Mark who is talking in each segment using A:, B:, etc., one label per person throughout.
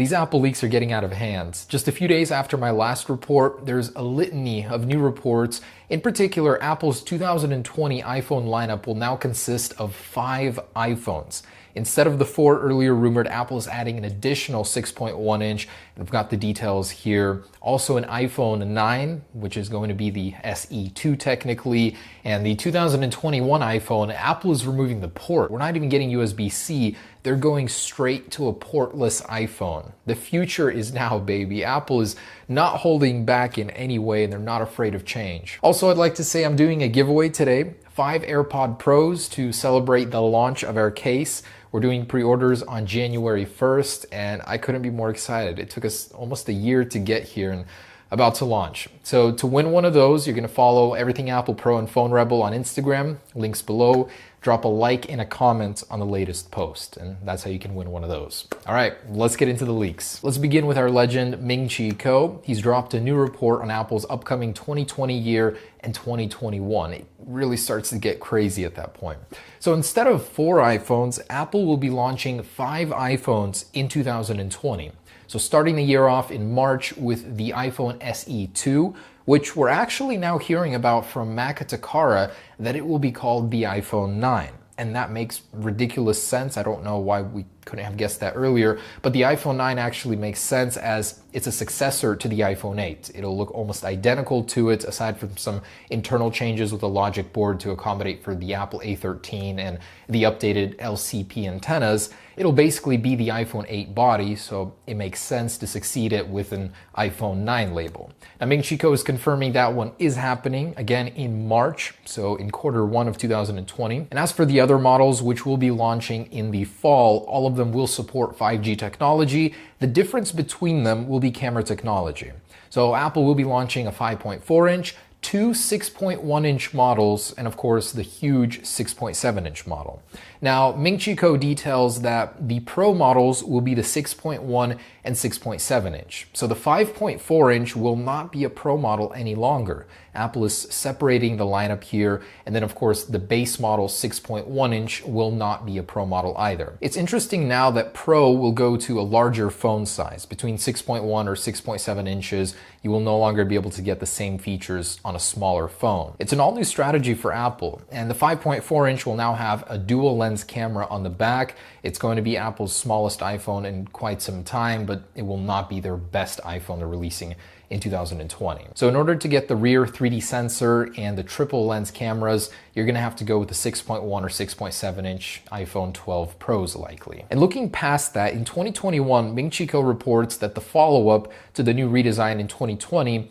A: These Apple leaks are getting out of hand. Just a few days after my last report, there's a litany of new reports. In particular, Apple's 2020 iPhone lineup will now consist of 5 iPhones. Instead of the 4 earlier rumored, Apple is adding an additional 6.1 inch. And I've got the details here. Also an iPhone 9, which is going to be the SE2 technically. And the 2021 iPhone, Apple is removing the port. We're not even getting USB-C. They're going straight to a portless iPhone. The future is now, baby. Apple is not holding back in any way, and they're not afraid of change. Also, I'd like to say I'm doing a giveaway today. 5 AirPod Pros to celebrate the launch of our case. We're doing pre-orders on January 1st, and I couldn't be more excited. It took us almost a year to get here and about to launch. So to win one of those, you're going to follow Everything Apple Pro and Phone Rebel on Instagram. Links below. Drop a like and a comment on the latest post, and that's how you can win one of those. All right, let's get into the leaks. Let's begin with our legend, Ming-Chi Kuo. He's dropped a new report on Apple's upcoming 2020 year and 2021. It really starts to get crazy at that point. So instead of 4 iPhones, Apple will be launching 5 iPhones in 2020. So starting the year off in March with the iPhone SE2, which we're actually now hearing about from Mac Takara that it will be called the iPhone 9. And that makes ridiculous sense. I don't know why we couldn't have guessed that earlier, but the iPhone 9 actually makes sense as it's a successor to the iPhone 8. It'll look almost identical to it, aside from some internal changes with the logic board to accommodate for the Apple A13 and the updated LCP antennas. It'll basically be the iPhone 8 body, so it makes sense to succeed it with an iPhone 9 label. Now, Ming-Chi Kuo is confirming that one is happening again in March, so in Q1 of 2020. And as for the other models, which will be launching in the fall, all of them will support 5G technology. The difference between them will be camera technology. So Apple will be launching a 5.4 inch, 2 6.1 inch models, and of course the huge 6.7 inch model. Now, Ming-Chi Kuo details that the Pro models will be the 6.1 and 6.7 inch. So the 5.4 inch will not be a Pro model any longer. Apple is separating the lineup here, and then of course the base model 6.1 inch will not be a Pro model either. It's interesting now that Pro will go to a larger phone size. Between 6.1 or 6.7 inches, you will no longer be able to get the same features on a smaller phone. It's an all-new strategy for Apple, and the 5.4 inch will now have a dual lens camera on the back. It's going to be Apple's smallest iPhone in quite some time, but it will not be their best iPhone they're releasing in 2020. So in order to get the rear 3D sensor and the triple lens cameras, you're gonna have to go with the 6.1 or 6.7 inch iPhone 12 Pros likely. And looking past that, in 2021, Ming-Chi Kuo reports that the follow-up to the new redesign in 2020,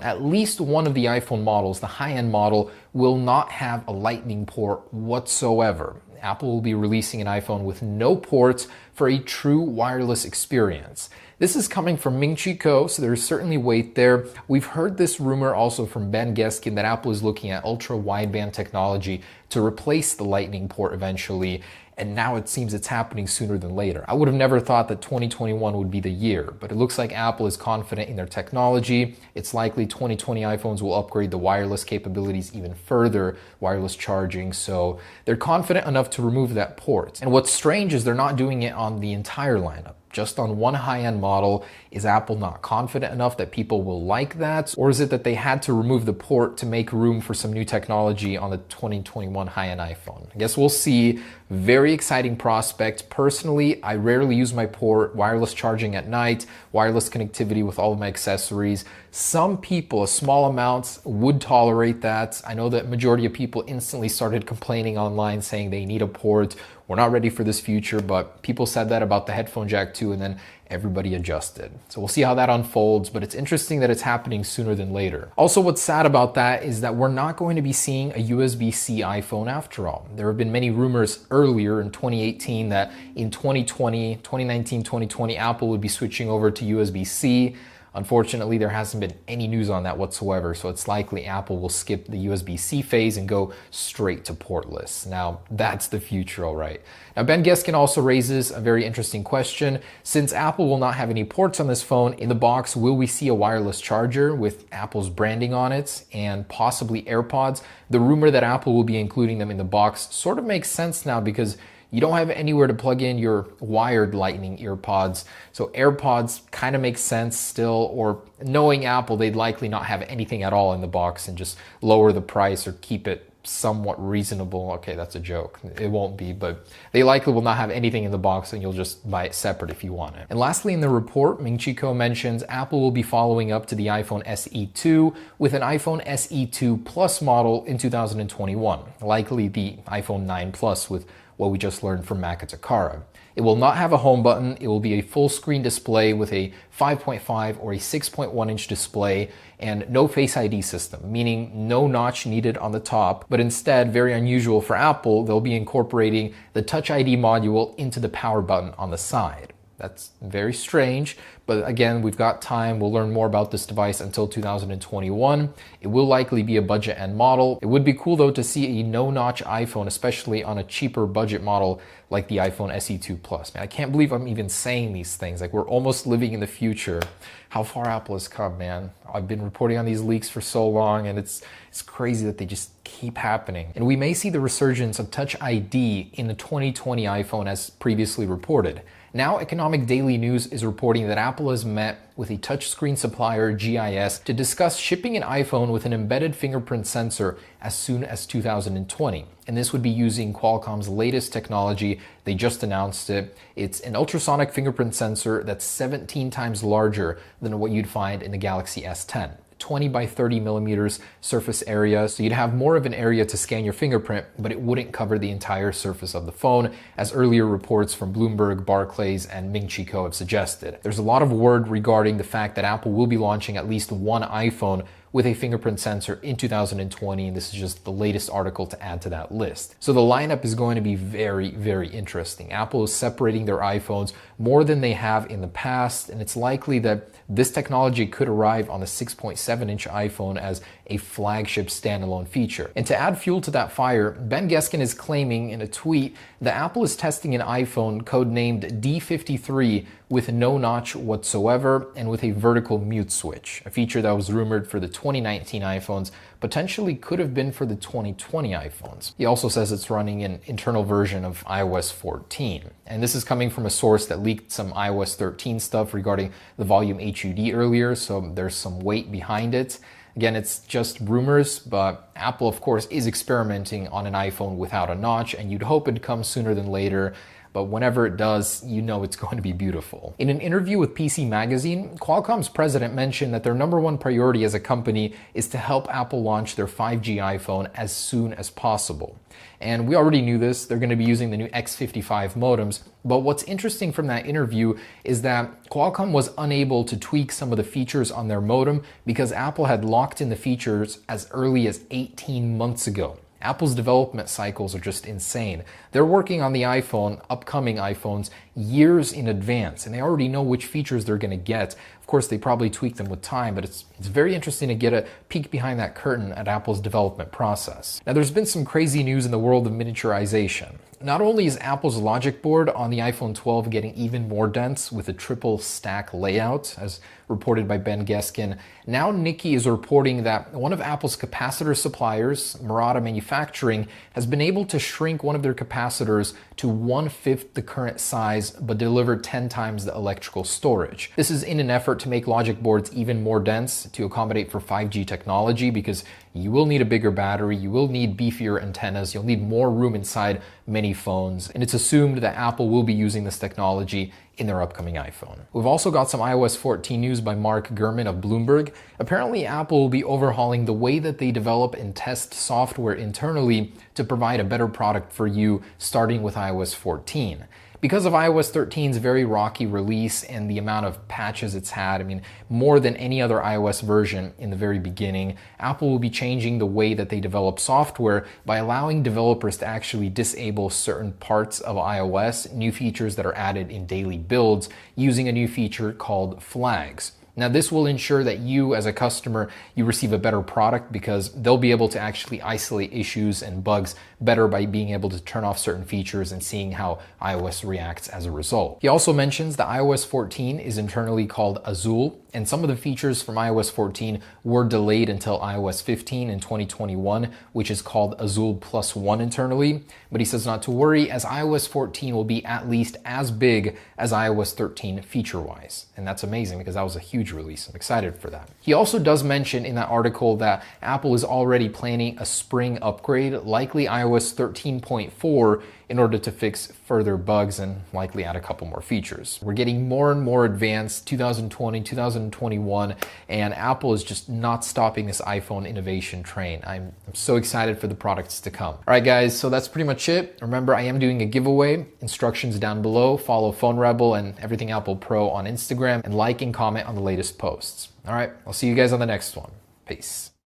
A: at least one of the iPhone models, the high-end model, will not have a Lightning port whatsoever. Apple will be releasing an iPhone with no ports for a true wireless experience. This is coming from Ming-Chi Kuo, so there's certainly weight there. We've heard this rumor also from Ben Geskin that Apple is looking at ultra-wideband technology to replace the Lightning port eventually, and now it seems it's happening sooner than later. I would have never thought that 2021 would be the year, but it looks like Apple is confident in their technology. It's likely 2020 iPhones will upgrade the wireless capabilities even further, wireless charging, so they're confident enough to remove that port. And what's strange is they're not doing it on the entire lineup. Just on one high-end model. Is Apple not confident enough that people will like that? Or is it that they had to remove the port to make room for some new technology on the 2021 high-end iPhone? I guess we'll see. Very exciting prospect. Personally, I rarely use my port, wireless charging at night, wireless connectivity with all of my accessories. Some people, a small amount, would tolerate that. I know that majority of people instantly started complaining online saying they need a port. We're not ready for this future, but people said that about the headphone jack too, and then everybody adjusted. So we'll see how that unfolds, but it's interesting that it's happening sooner than later. Also, what's sad about that is that we're not going to be seeing a USB-C iPhone after all. There have been many rumors earlier in 2018 that in 2020, 2019, 2020, Apple would be switching over to USB-C. Unfortunately, there hasn't been any news on that whatsoever, so it's likely Apple will skip the USB-C phase and go straight to portless. Now, that's the future, all right. Now, Ben Geskin also raises a very interesting question. Since Apple will not have any ports on this phone, in the box, will we see a wireless charger with Apple's branding on it and possibly AirPods? The rumor that Apple will be including them in the box sort of makes sense now because You don't have anywhere to plug in your wired Lightning earpods, so AirPods kind of makes sense still, or knowing Apple, they'd likely not have anything at all in the box and just lower the price or keep it somewhat reasonable. Okay, that's a joke. It won't be, but they likely will not have anything in the box and you'll just buy it separate if you want it. And lastly, in the report, Ming-Chi Kuo mentions Apple will be following up to the iPhone SE2 with an iPhone SE2 Plus model in 2021, likely the iPhone 9 Plus with what we just learned from Mac Takara. It will not have a home button. It will be a full screen display with a 5.5 or a 6.1 inch display and no Face ID system, meaning no notch needed on the top, but instead, very unusual for Apple, they'll be incorporating the Touch ID module into the power button on the side. That's very strange, but again, we've got time. We'll learn more about this device until 2021. It will likely be a budget end model. It would be cool though to see a no-notch iPhone, especially on a cheaper budget model like the iPhone SE2 Plus. Man, I can't believe I'm even saying these things. Like, we're almost living in the future. How far Apple has come, man. I've been reporting on these leaks for so long, and it's crazy that they just keep happening. And we may see the resurgence of Touch ID in the 2020 iPhone as previously reported. Now, Economic Daily News is reporting that Apple has met with a touchscreen supplier, GIS, to discuss shipping an iPhone with an embedded fingerprint sensor as soon as 2020. And this would be using Qualcomm's latest technology. They just announced it. It's an ultrasonic fingerprint sensor that's 17 times larger than what you'd find in the Galaxy S10. 20 by 30 millimeters surface area, so you'd have more of an area to scan your fingerprint, but it wouldn't cover the entire surface of the phone, as earlier reports from Bloomberg, Barclays, and Ming-Chi Kuo have suggested. There's a lot of word regarding the fact that Apple will be launching at least one iPhone with a fingerprint sensor in 2020, and this is just the latest article to add to that list. So the lineup is going to be very, very interesting. Apple is separating their iPhones more than they have in the past, and it's likely that this technology could arrive on the 6.7-inch iPhone as a flagship standalone feature. And to add fuel to that fire, Ben Geskin is claiming in a tweet that Apple is testing an iPhone codenamed D53 with no notch whatsoever and with a vertical mute switch, a feature that was rumored for the 2019 iPhones, potentially could have been for the 2020 iPhones. He also says it's running an internal version of iOS 14. And this is coming from a source that leaked some iOS 13 stuff regarding the volume HUD earlier, so there's some weight behind it. Again, it's just rumors, but Apple, of course, is experimenting on an iPhone without a notch, and you'd hope it'd come sooner than later. But whenever it does, you know it's going to be beautiful. In an interview with PC Magazine, Qualcomm's president mentioned that their number one priority as a company is to help Apple launch their 5G iPhone as soon as possible. And we already knew this, they're going to be using the new X55 modems. But what's interesting from that interview is that Qualcomm was unable to tweak some of the features on their modem because Apple had locked in the features as early as 18 months ago. Apple's development cycles are just insane. They're working on the iPhone, upcoming iPhones, years in advance, and they already know which features they're going to get. Of course, they probably tweak them with time, but it's very interesting to get a peek behind that curtain at Apple's development process. Now, there's been some crazy news in the world of miniaturization. Not only is Apple's logic board on the iPhone 12 getting even more dense with a triple stack layout, as reported by Ben Geskin, now Nikkei is reporting that one of Apple's capacitor suppliers, Murata Manufacturing, has been able to shrink one of their capacitors to 1/5 the current size, but deliver 10 times the electrical storage. This is in an effort to make logic boards even more dense to accommodate for 5G technology, because you will need a bigger battery, you will need beefier antennas, you'll need more room inside many phones, and it's assumed that Apple will be using this technology in their upcoming iPhone. We've also got some iOS 14 news by Mark Gurman of Bloomberg. Apparently, Apple will be overhauling the way that they develop and test software internally to provide a better product for you, starting with iOS 14. Because of iOS 13's very rocky release and the amount of patches it's had, I mean, more than any other iOS version in the very beginning, Apple will be changing the way that they develop software by allowing developers to actually disable certain parts of iOS, new features that are added in daily builds, using a new feature called flags. Now, this will ensure that you, as a customer, you receive a better product because they'll be able to actually isolate issues and bugs better by being able to turn off certain features and seeing how iOS reacts as a result. He also mentions that iOS 14 is internally called Azul, and some of the features from iOS 14 were delayed until iOS 15 in 2021, which is called Azul Plus 1 internally. But he says not to worry, as iOS 14 will be at least as big as iOS 13 feature-wise. And that's amazing because that was a huge release. I'm excited for that. He also does mention in that article that Apple is already planning a spring upgrade, likely iOS 13.4, in order to fix further bugs and likely add a couple more features. We're getting more and more advanced 2020, 2021, and Apple is just not stopping this iPhone innovation train. I'm so excited for the products to come. All right, guys, so that's pretty much it. Remember, I am doing a giveaway. Instructions down below. Follow Phone Rebel and Everything Apple Pro on Instagram, and like and comment on the latest posts. All right, I'll see you guys on the next one. Peace.